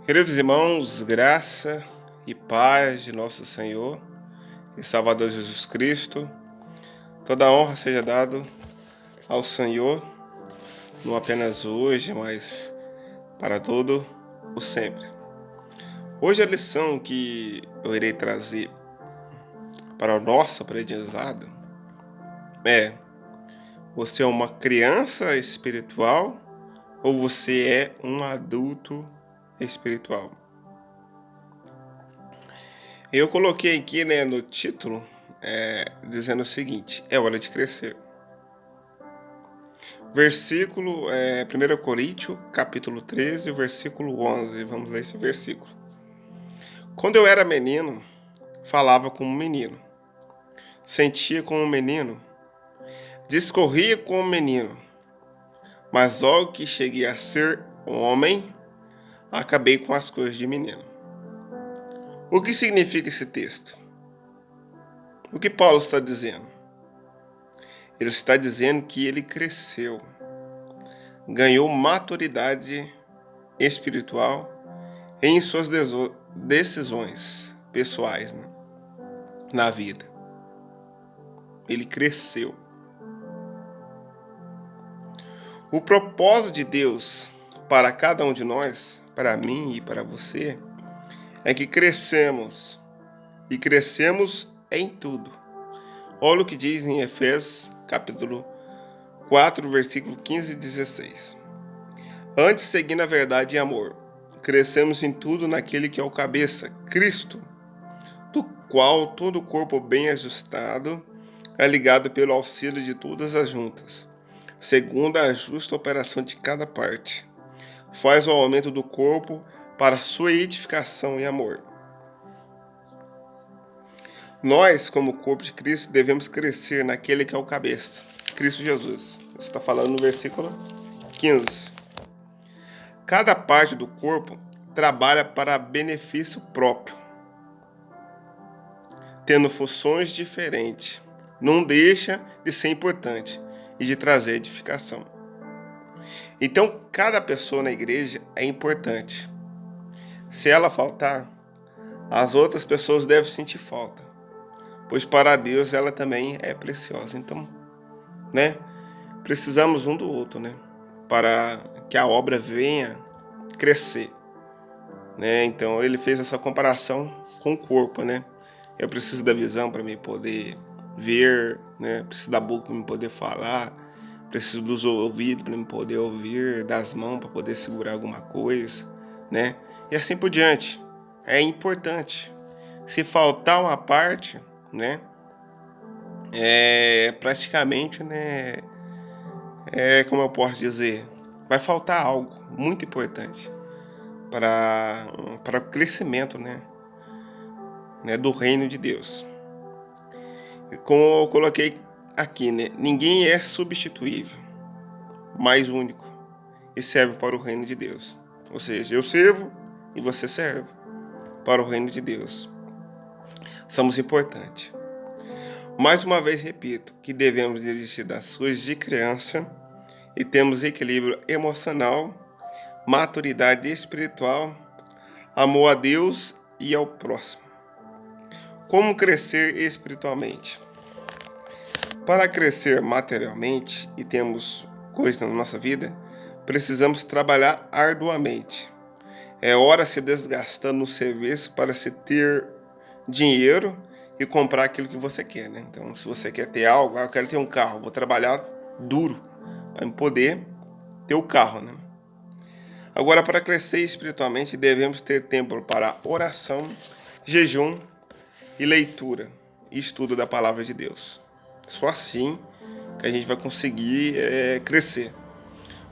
Queridos irmãos, graça e paz de nosso Senhor e Salvador Jesus Cristo, toda a honra seja dado ao Senhor, não apenas hoje, mas para todo o sempre. Hoje a lição que eu irei trazer para o nosso aprendizado é: você é uma criança espiritual ou você é um adulto espiritual? Eu coloquei aqui, no título, dizendo o seguinte: é hora de crescer. Versículo, 1 Coríntios, capítulo 13, versículo 11. Vamos ler esse versículo. Quando eu era menino, falava como menino, sentia como menino, discorria como menino, mas logo que cheguei a ser homem, acabei com as coisas de menino. O que significa esse texto? O que Paulo está dizendo? Ele está dizendo que ele cresceu, ganhou maturidade espiritual em suas decisões pessoais, na vida. Ele cresceu. O propósito de Deus para cada um de nós, para mim e para você, é que crescemos e crescemos em tudo. Olha o que diz em Efésios, capítulo 4, versículo 15 e 16. Antes, seguindo a verdade e amor, crescemos em tudo naquele que é o cabeça, Cristo, do qual todo o corpo bem ajustado é ligado pelo auxílio de todas as juntas, segundo a justa operação de cada parte. Faz o aumento do corpo para sua edificação e amor. Nós, como corpo de Cristo, devemos crescer naquele que é o cabeça, Cristo Jesus. Isso está falando no versículo 15. Cada parte do corpo trabalha para benefício próprio, tendo funções diferentes. Não deixa de ser importante e de trazer edificação. Então, cada pessoa na igreja é importante. Se ela faltar, as outras pessoas devem sentir falta, pois para Deus ela também é preciosa. Então, precisamos um do outro, para que a obra venha crescer, Então, ele fez essa comparação com o corpo, Eu preciso da visão para me poder ver, Preciso da boca para me poder falar, preciso dos ouvidos para me poder ouvir, das mãos para poder segurar alguma coisa, E assim por diante. É importante. Se faltar uma parte, é praticamente, como eu posso dizer, vai faltar algo muito importante para o crescimento, do reino de Deus. Como eu coloquei aqui, ninguém é substituível, mas único, e serve para o reino de Deus. Ou seja, eu servo e você serve para o reino de Deus. Somos importantes. Mais uma vez repito que devemos desistir das coisas de criança e temos equilíbrio emocional, maturidade espiritual, amor a Deus e ao próximo. Como crescer espiritualmente? Para crescer materialmente e termos coisas na nossa vida, precisamos trabalhar arduamente. É hora se desgastando no serviço para se ter dinheiro e comprar aquilo que você quer, Então, se você quer ter algo, eu quero ter um carro, vou trabalhar duro para poder ter o carro, Agora, para crescer espiritualmente, devemos ter tempo para oração, jejum e leitura e estudo da palavra de Deus. Só assim que a gente vai conseguir crescer.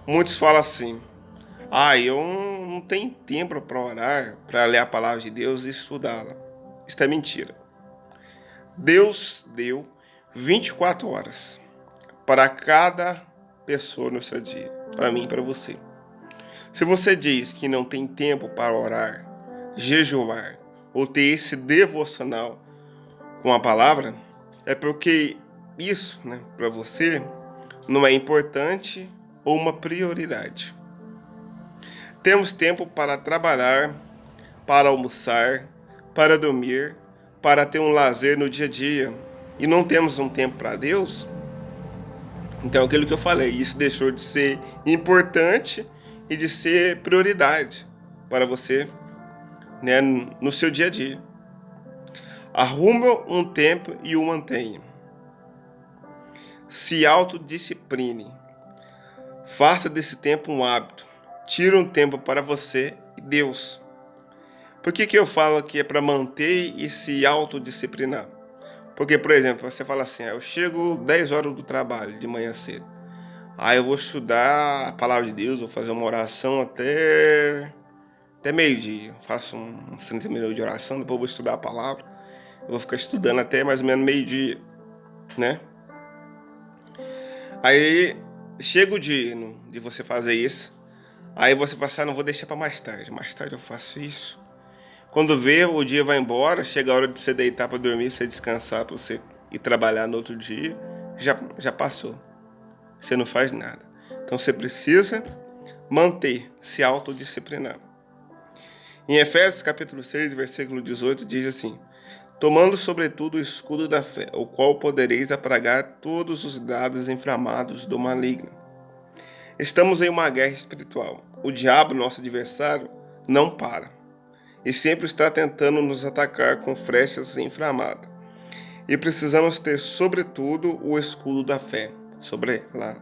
Muitos falam assim: eu não tenho tempo para orar, para ler a palavra de Deus e estudá-la. Isso é mentira. Deus deu 24 horas para cada pessoa no seu dia, para mim e para você. Se você diz que não tem tempo para orar, jejuar ou ter esse devocional com a palavra, é porque isso, para você não é importante ou uma prioridade. Temos tempo para trabalhar, para almoçar, para dormir, para ter um lazer no dia a dia. E não temos um tempo para Deus? Então, aquilo que eu falei, isso deixou de ser importante e de ser prioridade para você, né, no seu dia a dia. Arrume um tempo e o mantenha. Se autodiscipline. Faça desse tempo um hábito. Tire um tempo para você e Deus. Por que eu falo que é para manter e se autodisciplinar? Porque, por exemplo, você fala assim, eu chego 10 horas do trabalho, de manhã cedo. Aí eu vou estudar a palavra de Deus, vou fazer uma oração até meio-dia. Faço uns 30 minutos de oração, depois eu vou estudar a palavra. Eu vou ficar estudando até mais ou menos meio-dia, né? Aí chega o dia de você fazer isso. Aí você fala assim, não vou deixar para mais tarde. Mais tarde eu faço isso. Quando vê, o dia vai embora, chega a hora de você deitar para dormir, pra você descansar, para você ir trabalhar no outro dia, já passou. Você não faz nada. Então você precisa manter, se autodisciplinar. Em Efésios capítulo 6, versículo 18, diz assim: tomando sobretudo o escudo da fé, o qual podereis apagar todos os dados inflamados do maligno. Estamos em uma guerra espiritual. O diabo, nosso adversário, não para. E sempre está tentando nos atacar com flechas inflamadas. E precisamos ter, sobretudo, o escudo da fé. Sobre lá.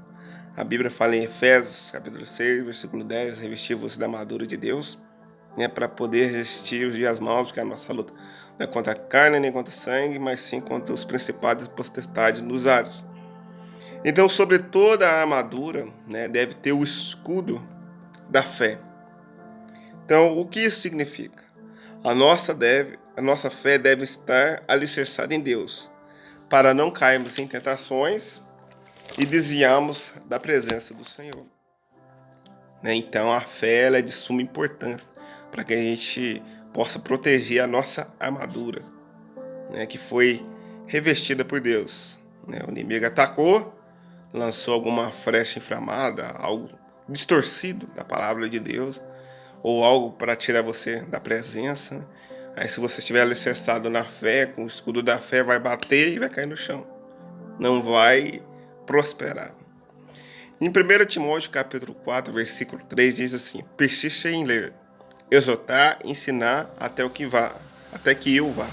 A Bíblia fala em Efésios, capítulo 6, versículo 10, revestir-vos da armadura de Deus, né, para poder resistir os dias maus, porque a nossa luta não é contra a carne nem contra o sangue, mas sim contra os principados e potestades nos ares. Então, sobre toda a armadura, né, deve ter o escudo da fé. Então, o que isso significa? A nossa fé deve estar alicerçada em Deus, para não cairmos em tentações e desviarmos da presença do Senhor. Né? Então, a fé ela é de suma importância para que a gente possa proteger a nossa armadura, né, que foi revestida por Deus. Né? O inimigo atacou, lançou alguma flecha inflamada, algo distorcido da palavra de Deus, ou algo para tirar você da presença. Aí se você estiver alicerçado na fé, com o escudo da fé, vai bater e vai cair no chão. Não vai prosperar. Em 1 Timóteo capítulo 4, versículo 3, diz assim: persiste em ler, exortar, ensinar até que eu vá.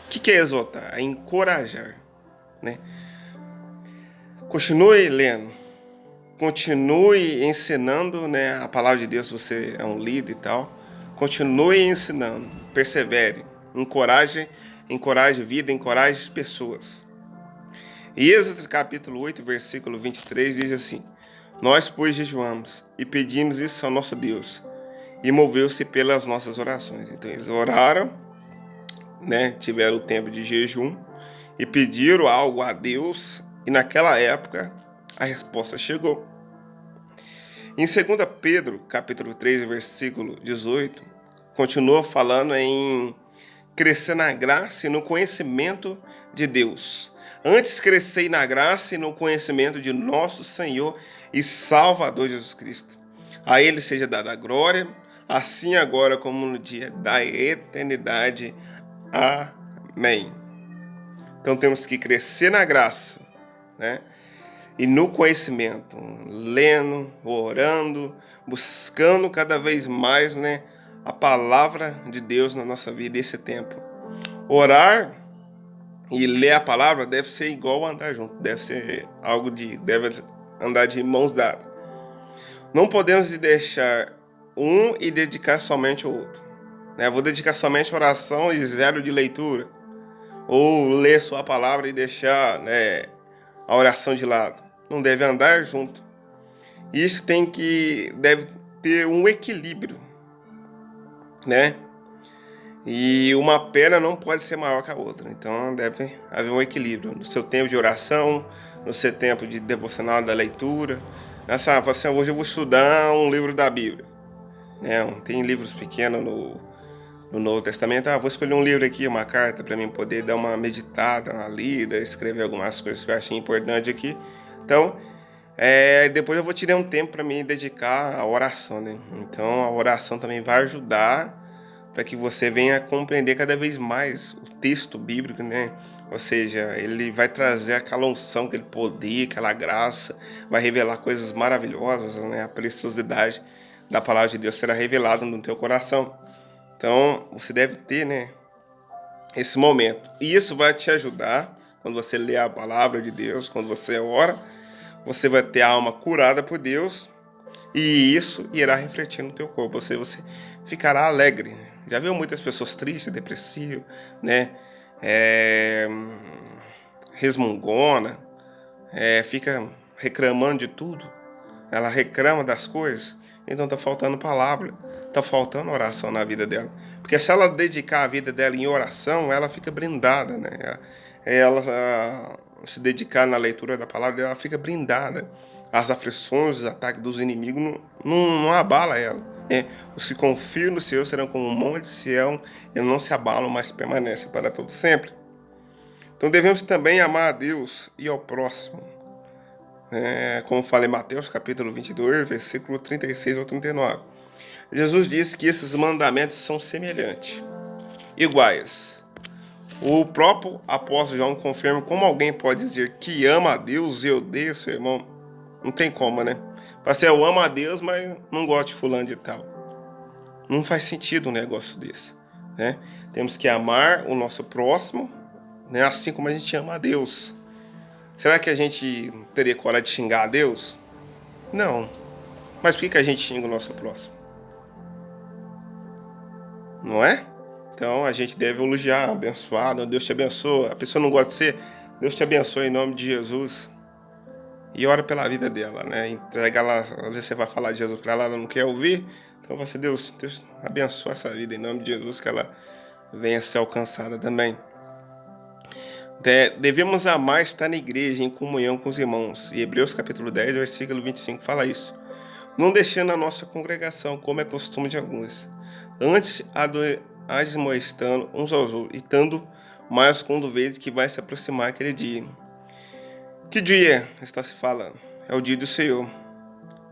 O que é exortar? É encorajar, né? Continue lendo, continue ensinando, né, a palavra de Deus. Você é um líder e tal, continue ensinando, persevere, encoraje vida, encoraje as pessoas. E Êxodo capítulo 8, versículo 23 diz assim: nós, pois, jejuamos e pedimos isso ao nosso Deus, e moveu-se pelas nossas orações. Então eles oraram, né, tiveram o tempo de jejum e pediram algo a Deus, e naquela época a resposta chegou. Em 2 Pedro, capítulo 3, versículo 18, continua falando em crescer na graça e no conhecimento de Deus. Antes crescei na graça e no conhecimento de nosso Senhor e Salvador Jesus Cristo. A Ele seja dada a glória, assim agora como no dia da eternidade. Amém. Então temos que crescer na graça, né? E no conhecimento, lendo, orando, buscando cada vez mais, né, a palavra de Deus na nossa vida esse tempo. Orar e ler a palavra deve ser igual a andar junto, deve andar de mãos dadas. Não podemos deixar um e dedicar somente ao outro. Né? Vou dedicar somente a oração e zero de leitura. Ou ler só a palavra e deixar, né, a oração de lado. Não deve andar junto. Isso deve ter um equilíbrio, né? E uma perna não pode ser maior que a outra. Então deve haver um equilíbrio no seu tempo de oração, no seu tempo de devocional da leitura. Assim, hoje eu vou estudar um livro da Bíblia, né? Tem livros pequenos no Novo Testamento. Vou escolher um livro aqui, uma carta, para mim poder dar uma meditada, uma lida, escrever algumas coisas que eu achei importante aqui. Então, Depois eu vou tirar um tempo para me dedicar à oração, né? Então a oração também vai ajudar para que você venha compreender cada vez mais o texto bíblico, né? Ou seja, ele vai trazer aquela unção, aquele poder, aquela graça, vai revelar coisas maravilhosas, né? A preciosidade da palavra de Deus será revelada no teu coração. Então, você deve ter, né, esse momento. E isso vai te ajudar quando você lê a palavra de Deus, quando você ora, você vai ter a alma curada por Deus e isso irá refletir no teu corpo. Você ficará alegre. Já viu muitas pessoas tristes, depressivas, né? É, resmungona, fica reclamando de tudo. Ela reclama das coisas. Então tá faltando palavra, tá faltando oração na vida dela. Porque se ela dedicar a vida dela em oração, ela fica blindada, né? Ela se dedicar na leitura da palavra, ela fica blindada. As aflições, os ataques dos inimigos não abala ela. Né? Os que confiam no Senhor serão como um monte de Sião, e não se abalam, mas permanecem para todo sempre. Então devemos também amar a Deus e ao próximo. Como fala em Mateus capítulo 22, versículo 36 ao 39. Jesus disse que esses mandamentos são semelhantes, iguais. O próprio apóstolo João confirma como alguém pode dizer que ama a Deus e odeia seu irmão. Não tem como, né? Para ser eu amo a Deus, mas não gosto de fulano de tal. Não faz sentido um negócio desse, né? Temos que amar o nosso próximo, né? Assim como a gente ama a Deus. Será que a gente teria coragem de xingar a Deus? Não. Mas por que a gente xinga o nosso próximo? Não é? Então a gente deve elogiar, abençoar, Deus te abençoa. A pessoa não gosta de ser, Deus te abençoe em nome de Jesus. E ora pela vida dela, né? Entrega ela, às vezes você vai falar de Jesus para ela, ela não quer ouvir. Então vai ser Deus abençoa essa vida em nome de Jesus, que ela venha a ser alcançada também. Devemos amar estar na igreja em comunhão com os irmãos. E Hebreus capítulo 10, versículo 25 fala isso. Não deixando a nossa congregação, como é costume de alguns. Antes admoestando uns aos outros, e estando mais quando vês que vai se aproximar aquele dia. Que dia está se falando? É o dia do Senhor.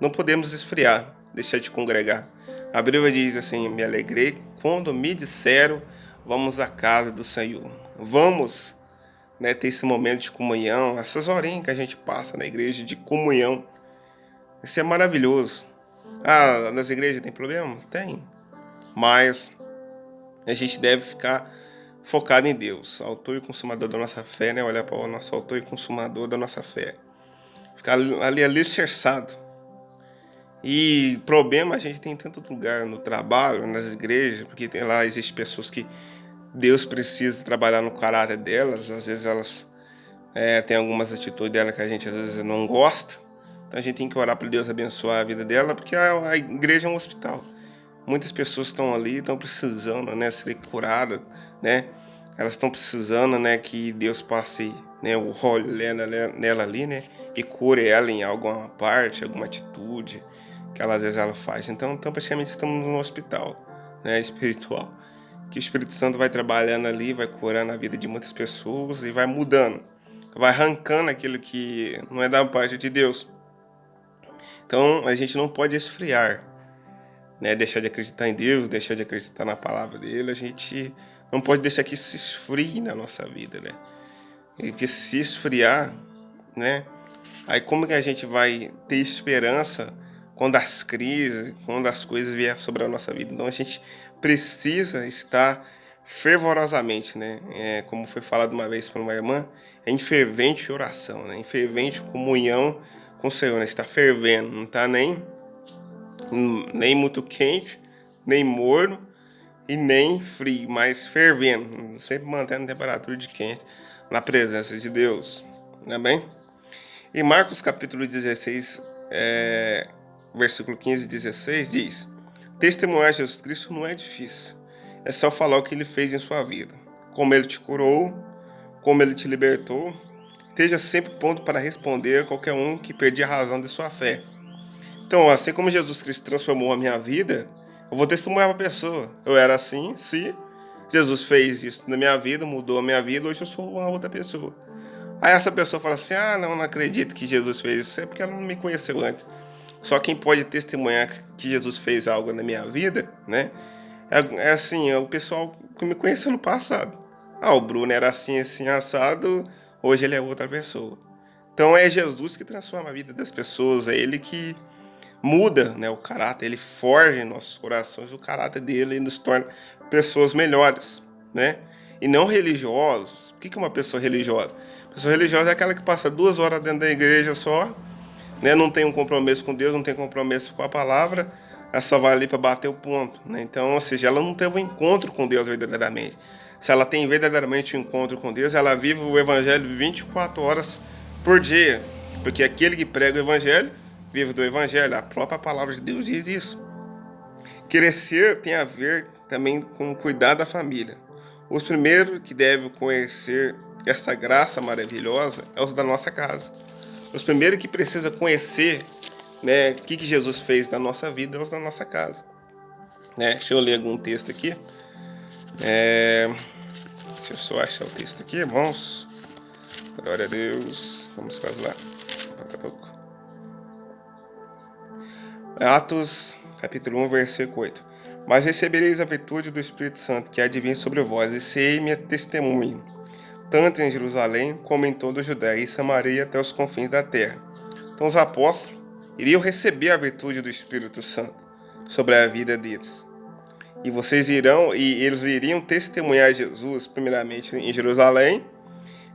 Não podemos esfriar, deixar de congregar. A Bíblia diz assim: me alegrei quando me disseram, vamos à casa do Senhor. Vamos, né, ter esse momento de comunhão, essas horinhas que a gente passa na igreja de comunhão. Isso é maravilhoso. Ah, nas igrejas tem problema? Tem. Mas a gente deve ficar focado em Deus, autor e consumador da nossa fé, né? Olhar para o nosso autor e consumador da nossa fé. Ficar ali alicerçado. E problema a gente tem em tanto lugar, no trabalho, nas igrejas, porque lá existem pessoas que Deus precisa trabalhar no caráter delas. Às vezes elas têm algumas atitudes delas que a gente às vezes não gosta. Então a gente tem que orar para Deus abençoar a vida dela, porque a igreja é um hospital. Muitas pessoas estão ali, estão precisando, né, ser curadas, né? Elas estão precisando, né, que Deus passe, né, o óleo nela ali, né, e cure ela em alguma parte, alguma atitude que ela, às vezes ela faz. Então praticamente estamos num hospital, né, espiritual, que o Espírito Santo vai trabalhando ali, vai curando a vida de muitas pessoas e vai mudando, vai arrancando aquilo que não é da parte de Deus. Então a gente não pode esfriar, né, deixar de acreditar em Deus, deixar de acreditar na palavra dele. A gente não pode deixar que isso se esfrie na nossa vida, né? Porque se esfriar, né, aí como que a gente vai ter esperança quando as crises, quando as coisas vierem sobre a nossa vida? Então a gente precisa estar fervorosamente, né? Como foi falado uma vez por uma irmã, em fervente oração, né? Em fervente comunhão com o Senhor, né? Está fervendo, não está nem muito quente, nem morno e nem frio, mas fervendo, sempre mantendo a temperatura de quente na presença de Deus. Amém? E Marcos capítulo 16, versículo 15 e 16 diz: testemunhar Jesus Cristo não é difícil, é só falar o que ele fez em sua vida, como ele te curou, como ele te libertou. Esteja sempre pronto para responder a qualquer um que perder a razão de sua fé. Então, assim como Jesus Cristo transformou a minha vida, eu vou testemunhar para a pessoa. Eu era assim, se Jesus fez isso na minha vida, mudou a minha vida, hoje eu sou uma outra pessoa. Aí essa pessoa fala assim, não acredito que Jesus fez isso, é porque ela não me conheceu antes. Só quem pode testemunhar que Jesus fez algo na minha vida, né? É assim, é o pessoal que me conheceu no passado. O Bruno era assim, assim, assado, hoje ele é outra pessoa. Então é Jesus que transforma a vida das pessoas, é ele que muda, né, o caráter, ele forja em nossos corações o caráter dele e nos torna pessoas melhores, né? E não religiosos. O que é uma pessoa religiosa? Pessoa religiosa é aquela que passa 2 horas dentro da igreja só, né? Não tem um compromisso com Deus, não tem compromisso com a palavra, ela só vai ali para bater o ponto, né? Então, ou seja, ela não teve um encontro com Deus verdadeiramente. Se ela tem verdadeiramente um encontro com Deus, ela vive o evangelho 24 horas por dia, porque aquele que prega o evangelho vive do evangelho. A própria palavra de Deus diz isso. Crescer tem a ver também com cuidar da família. Os primeiros que devem conhecer essa graça maravilhosa é os da nossa casa. Os primeiros que precisam conhecer, né, o que Jesus fez na nossa vida é os da nossa casa. Deixa eu ler algum texto aqui. Deixa eu só achar o texto aqui, irmãos. Glória a Deus. Vamos quase lá. Falta pouco. Atos, capítulo 1, versículo 8. Mas recebereis a virtude do Espírito Santo, que há de vir sobre vós, e serei minha testemunha, tanto em Jerusalém, como em toda a Judéia e Samaria, até os confins da terra. Então os apóstolos iriam receber a virtude do Espírito Santo sobre a vida deles. E eles iriam testemunhar Jesus, primeiramente em Jerusalém,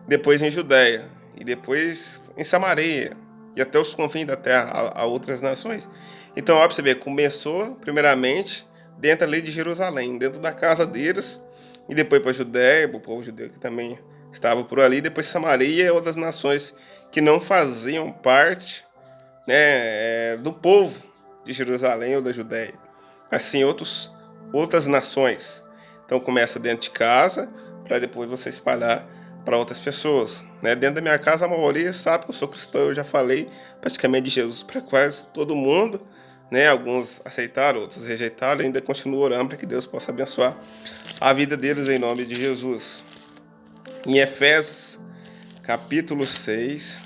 depois em Judéia, e depois em Samaria, e até os confins da terra, a outras nações. Então, ó, pra você ver, começou primeiramente dentro ali de Jerusalém, dentro da casa deles, e depois para a Judéia, o povo judeu que também estava por ali, depois Samaria e outras nações que não faziam parte, né, do povo de Jerusalém ou da Judéia. Assim, outras nações. Então começa dentro de casa, para depois você espalhar para outras pessoas, né? Dentro da minha casa, a maioria sabe que eu sou cristão, eu já falei praticamente de Jesus para quase todo mundo, né? Alguns aceitaram, outros rejeitaram, ainda continuo orando para que Deus possa abençoar a vida deles em nome de Jesus. Em Efésios, capítulo 6,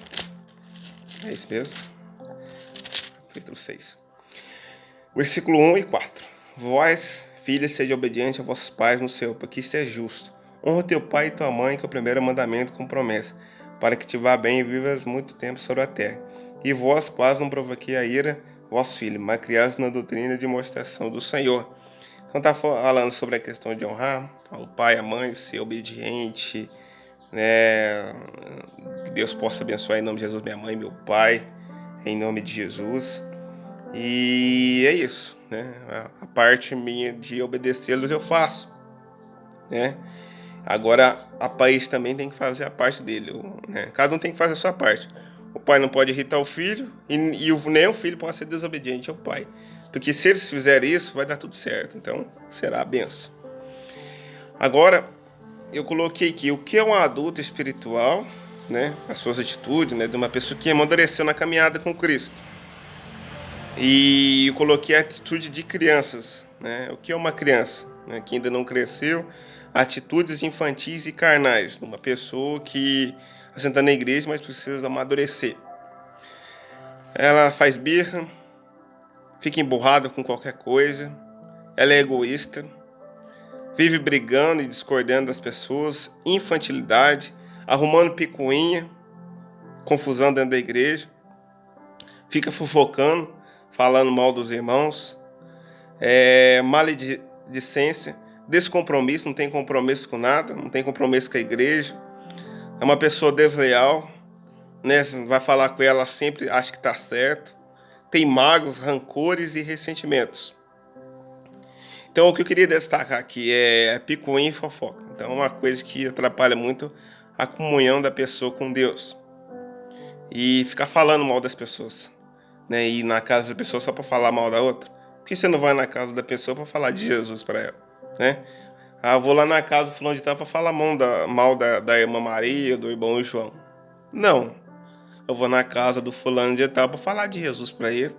é isso mesmo? Capítulo 6, versículo 1 e 4. Vós, filhos, sede obedientes a vossos pais no Senhor, porque isso é justo. Honra teu pai e tua mãe, que é o primeiro mandamento com promessa, para que te vá bem e vivas muito tempo sobre a terra. E vós, pais, não provoquei a ira, vosso filho, mas criados na doutrina de demonstração do Senhor. Então está falando sobre a questão de honrar o pai, a mãe, ser obediente, né? Que Deus possa abençoar em nome de Jesus minha mãe, meu pai, em nome de Jesus. E é isso, né? A parte minha de obedecê-los eu faço, né? Agora, a país também tem que fazer a parte dele, né? Cada um tem que fazer a sua parte. O pai não pode irritar o filho e nem o filho pode ser desobediente ao pai. Porque se eles fizerem isso, vai dar tudo certo. Então, será a benção. Agora, eu coloquei aqui o que é um adulto espiritual, né? As suas atitudes, né? De uma pessoa que amadureceu na caminhada com Cristo. E eu coloquei a atitude de crianças, né? O que é uma criança, né? Que ainda não cresceu. Atitudes infantis e carnais, de uma pessoa que assenta na igreja, mas precisa amadurecer. Ela faz birra, fica emburrada com qualquer coisa, ela é egoísta, vive brigando e discordando das pessoas, infantilidade, arrumando picuinha, confusão dentro da igreja, fica fofocando, falando mal dos irmãos, maledicência, descompromisso, não tem compromisso com nada, não tem compromisso com a igreja, é uma pessoa desleal, né? Vai falar com ela sempre, acha que está certo, tem mágoas, rancores e ressentimentos. Então o que eu queria destacar aqui é picuinha e fofoca. Então é uma coisa que atrapalha muito a comunhão da pessoa com Deus. E ficar falando mal das pessoas, né? Ir na casa da pessoa só para falar mal da outra. Por que você não vai na casa da pessoa para falar de Jesus para ela, né? Eu vou lá na casa do fulano de tal para falar mal da irmã Maria, do irmão João. Não. Eu vou na casa do fulano de tal para falar de Jesus para ele.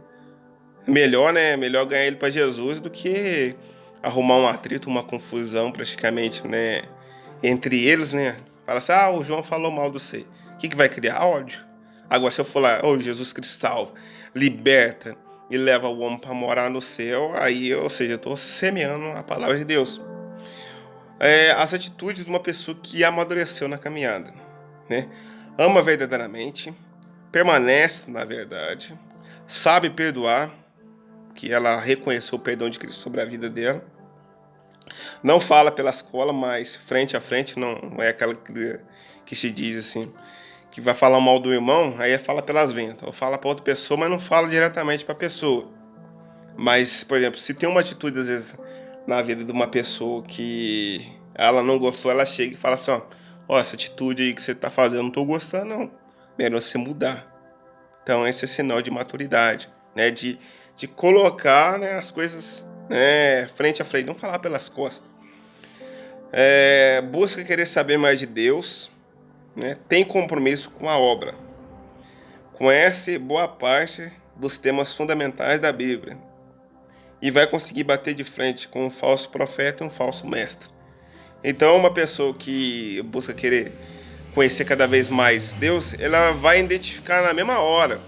É melhor, né? É melhor ganhar ele para Jesus do que arrumar um atrito, uma confusão praticamente, né? Entre eles, né? Fala assim, o João falou mal do você. O que vai criar? Ódio. Agora, se eu for lá, Jesus Cristo salva, liberta e leva o homem para morar no céu, aí, ou seja, eu estou semeando a palavra de Deus. As atitudes de uma pessoa que amadureceu na caminhada, né? Ama verdadeiramente, permanece na verdade, sabe perdoar, que ela reconheceu o perdão de Cristo sobre a vida dela, não fala pelas colas, mas frente a frente, não é aquela que se diz assim, que vai falar mal do irmão, aí fala pelas ventas, ou fala para outra pessoa, mas não fala diretamente para a pessoa. Mas, por exemplo, se tem uma atitude, às vezes, na vida de uma pessoa que ela não gostou, ela chega e fala assim, ó, essa atitude aí que você tá fazendo, eu não tô gostando, não. Melhor você mudar. Então, esse é sinal de maturidade, né? De colocar, né, as coisas, né, frente a frente, não falar pelas costas. Busca querer saber mais de Deus, né? Tem compromisso com a obra. Conhece boa parte dos temas fundamentais da Bíblia. E vai conseguir bater de frente com um falso profeta e um falso mestre. Então, uma pessoa que busca querer conhecer cada vez mais Deus, ela vai identificar na mesma hora,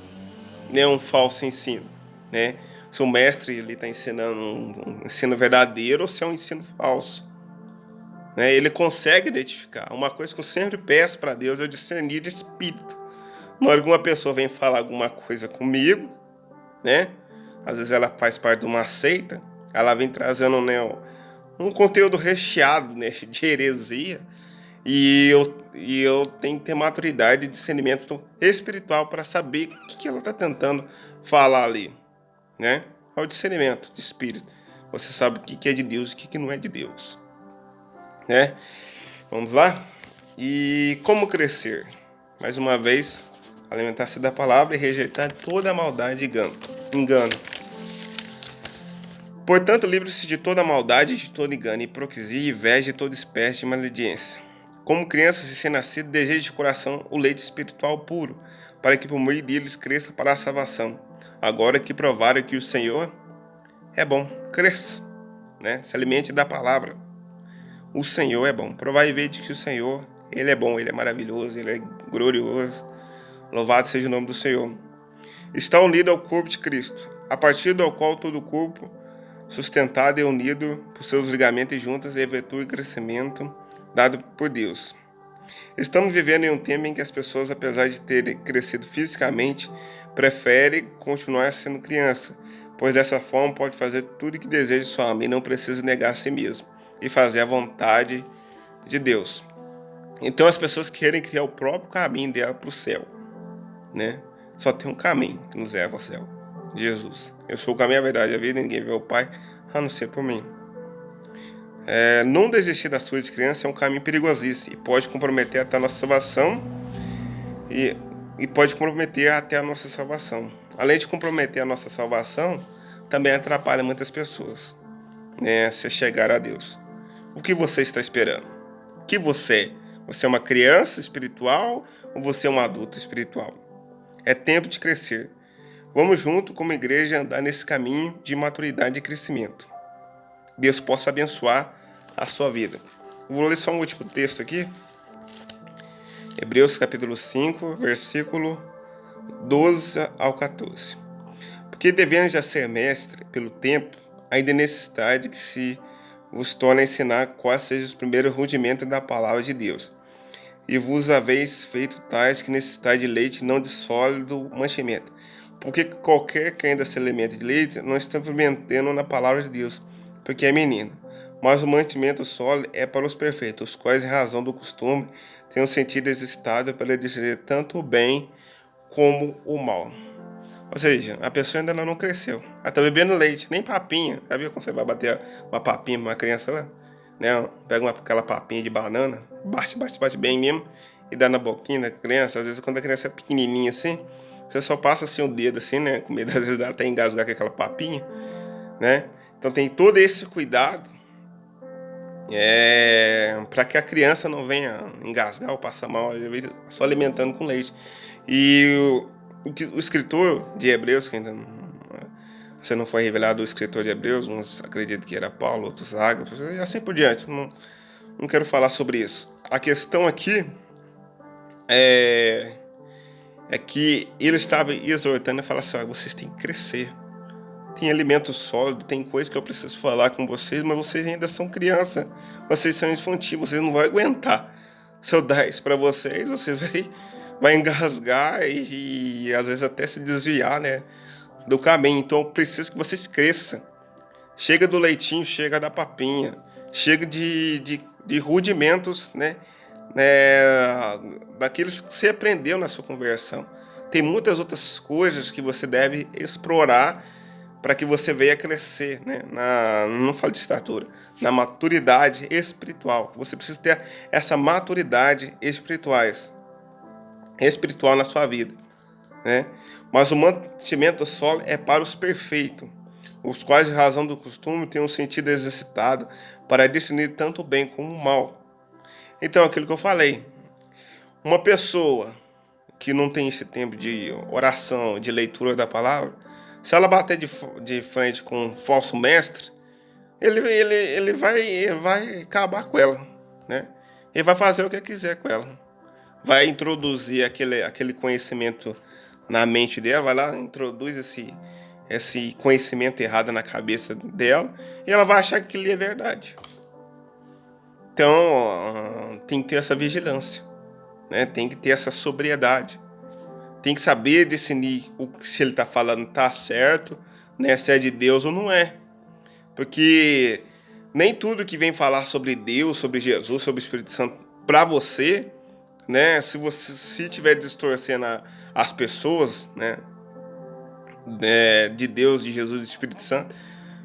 né, um falso ensino, né? Se o mestre está ensinando um ensino verdadeiro ou se é um ensino falso, né? Ele consegue identificar. Uma coisa que eu sempre peço para Deus é o discernir de espírito. Na hora que uma pessoa vem falar alguma coisa comigo, né? Às vezes ela faz parte de uma seita, ela vem trazendo, né, um conteúdo recheado, né, de heresia, e eu tenho que ter maturidade e discernimento espiritual para saber o que ela está tentando falar ali, né? É o discernimento de espírito. Você sabe o que é de Deus e o que não é de Deus, né? Vamos lá? E como crescer? Mais uma vez, alimentar-se da palavra e rejeitar toda a maldade e engano. Portanto, livre-se de toda maldade, de todo engano, hipocrisia, inveja e toda espécie de maledicência. Como crianças recém-nascidas, deseje de coração o leite espiritual puro, para que por meio deles cresça para a salvação. Agora que provaram que o Senhor é bom, cresça, né? Se alimente da palavra. O Senhor é bom. Provai e vede que o Senhor, Ele é bom, Ele é maravilhoso, Ele é glorioso. Louvado seja o nome do Senhor. Está unido ao corpo de Cristo, a partir do qual todo o corpo, sustentado e unido por seus ligamentos e juntas, efetua o crescimento dado por Deus. Estamos vivendo em um tempo em que as pessoas, apesar de terem crescido fisicamente, preferem continuar sendo criança, pois dessa forma pode fazer tudo o que deseja sua alma e não precisa negar a si mesmo e fazer a vontade de Deus. Então as pessoas querem criar o próprio caminho dela para o céu, né? Só tem um caminho que nos leva ao céu: Jesus. Eu sou o caminho, a verdade e a vida, ninguém vê o Pai a não ser por mim. Não desistir das suas crianças é um caminho perigosíssimo e pode comprometer até a nossa salvação e pode comprometer até a nossa salvação. Além de comprometer a nossa salvação, também atrapalha muitas pessoas, né, se chegar a Deus. O que você está esperando? O que você é? Você é uma criança espiritual ou você é um adulto espiritual? É tempo de crescer. Vamos junto, como igreja, andar nesse caminho de maturidade e crescimento. Deus possa abençoar a sua vida. Vou ler só um último texto aqui. Hebreus capítulo 5, versículo 12 ao 14. Porque devendo já ser mestre pelo tempo, ainda é necessidade que se vos torne a ensinar quais sejam os primeiros rudimentos da palavra de Deus. E vos haveis feito tais que necessitai de leite não de sólido manchimento. Porque qualquer que ainda se alimente de leite não está fermentando na palavra de Deus, porque é menino. Mas o mantimento sólido é para os perfeitos, os quais, em razão do costume, têm um sentido exercitado para digerir tanto o bem como o mal. Ou seja, a pessoa ainda não cresceu. Ela está bebendo leite, nem papinha. Já viu quando você vai bater uma papinha para uma criança lá? Né? Pega aquela papinha de banana, bate bem mesmo e dá na boquinha da criança. Às vezes, quando a criança é pequenininha assim, você só passa assim o dedo assim, né? Com medo, às vezes, dela até engasgar com aquela papinha, né? Então tem todo esse cuidado para que a criança não venha engasgar ou passar mal, só alimentando com leite. E o escritor de Hebreus, que ainda não foi revelado o escritor de Hebreus, uns acreditam que era Paulo, outros Ágapos, e assim por diante. Não quero falar sobre isso. A questão aqui é, é que ele estava exortando e falando assim: ó, vocês têm que crescer. Tem alimento sólido, tem coisa que eu preciso falar com vocês, mas vocês ainda são criança. Vocês são infantis, vocês não vão aguentar. Se eu dar isso para vocês, vocês vai engasgar e às vezes até se desviar, né, do caminho. Então eu preciso que vocês cresçam. Chega do leitinho, chega da papinha. Chega de rudimentos, daqueles que você aprendeu na sua conversão. Tem muitas outras coisas que você deve explorar para que você venha crescer, né? Não falo de estatura, na maturidade espiritual. Você precisa ter essa maturidade espiritual na sua vida, né? Mas o mantimento sólido é para os perfeitos, os quais, em razão do costume, têm um sentido exercitado para discernir tanto o bem como o mal. Então, aquilo que eu falei, uma pessoa que não tem esse tempo de oração, de leitura da palavra, se ela bater de frente com um falso mestre, ele vai acabar com ela, né? Ele vai fazer o que quiser com ela. Vai introduzir aquele conhecimento na mente dela, vai lá, introduz esse conhecimento errado na cabeça dela, e ela vai achar que aquilo é verdade. Então, tem que ter essa vigilância, né? Tem que ter essa sobriedade. Tem que saber discernir se ele está falando está certo, né? Se é de Deus ou não é. Porque nem tudo que vem falar sobre Deus, sobre Jesus, sobre o Espírito Santo para você, né? Se você estiver distorcendo as pessoas, né? De Deus, de Jesus e do Espírito Santo,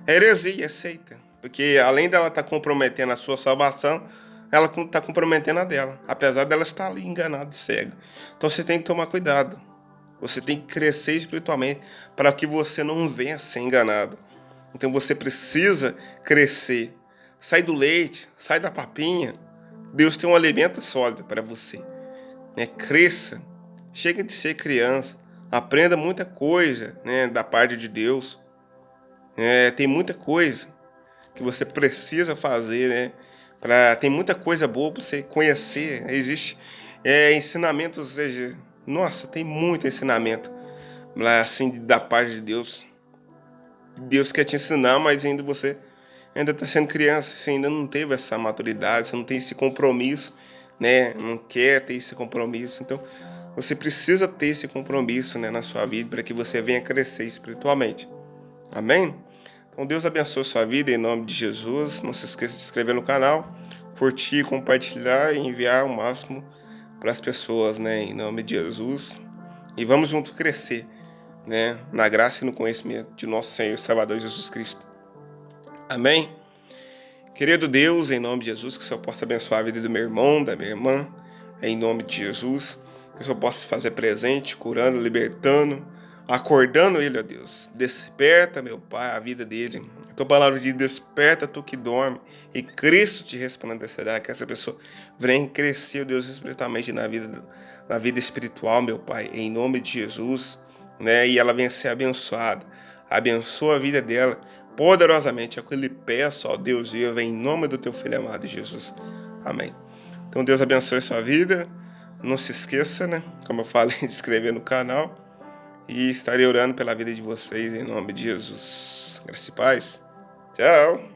é heresia, aceita. Porque além dela estar comprometendo a sua salvação, ela está comprometendo a dela, apesar dela estar ali enganada e cega. Então você tem que tomar cuidado. Você tem que crescer espiritualmente para que você não venha a ser enganado. Então você precisa crescer. Sai do leite, sai da papinha. Deus tem um alimento sólido para você, né? Cresça. Chega de ser criança. Aprenda muita coisa, né, da parte de Deus. Tem muita coisa que você precisa fazer, né? Tem muita coisa boa para você conhecer. Existe ensinamentos, nossa, tem muito ensinamento assim da parte de Deus. Deus quer te ensinar, mas você ainda está sendo criança, você ainda não teve essa maturidade, você não tem esse compromisso, né? Não quer ter esse compromisso. Então, você precisa ter esse compromisso, né, na sua vida para que você venha crescer espiritualmente. Amém? Então, Deus abençoe a sua vida em nome de Jesus. Não se esqueça de se inscrever no canal, curtir, compartilhar e enviar o máximo para as pessoas, né, em nome de Jesus. E vamos juntos crescer, né, na graça e no conhecimento de nosso Senhor e Salvador Jesus Cristo. Amém? Querido Deus, em nome de Jesus, que o Senhor possa abençoar a vida do meu irmão, da minha irmã, em nome de Jesus, que o Senhor possa se fazer presente, curando, libertando, acordando ele, ó Deus. Desperta, meu Pai, a vida dele. A tua palavra diz: desperta tu que dorme, e Cristo te resplandecerá. Que essa pessoa venha crescer, ó Deus, espiritualmente na vida espiritual, meu Pai, em nome de Jesus, né? E ela venha ser abençoada. Abençoa a vida dela poderosamente. É o que eu lhe peço, ó Deus vivo, em nome do teu filho amado Jesus. Amém. Então Deus abençoe a sua vida. Não se esqueça, né? Como eu falei, de se inscrever no canal. E estarei orando pela vida de vocês em nome de Jesus. Graça e paz. Tchau.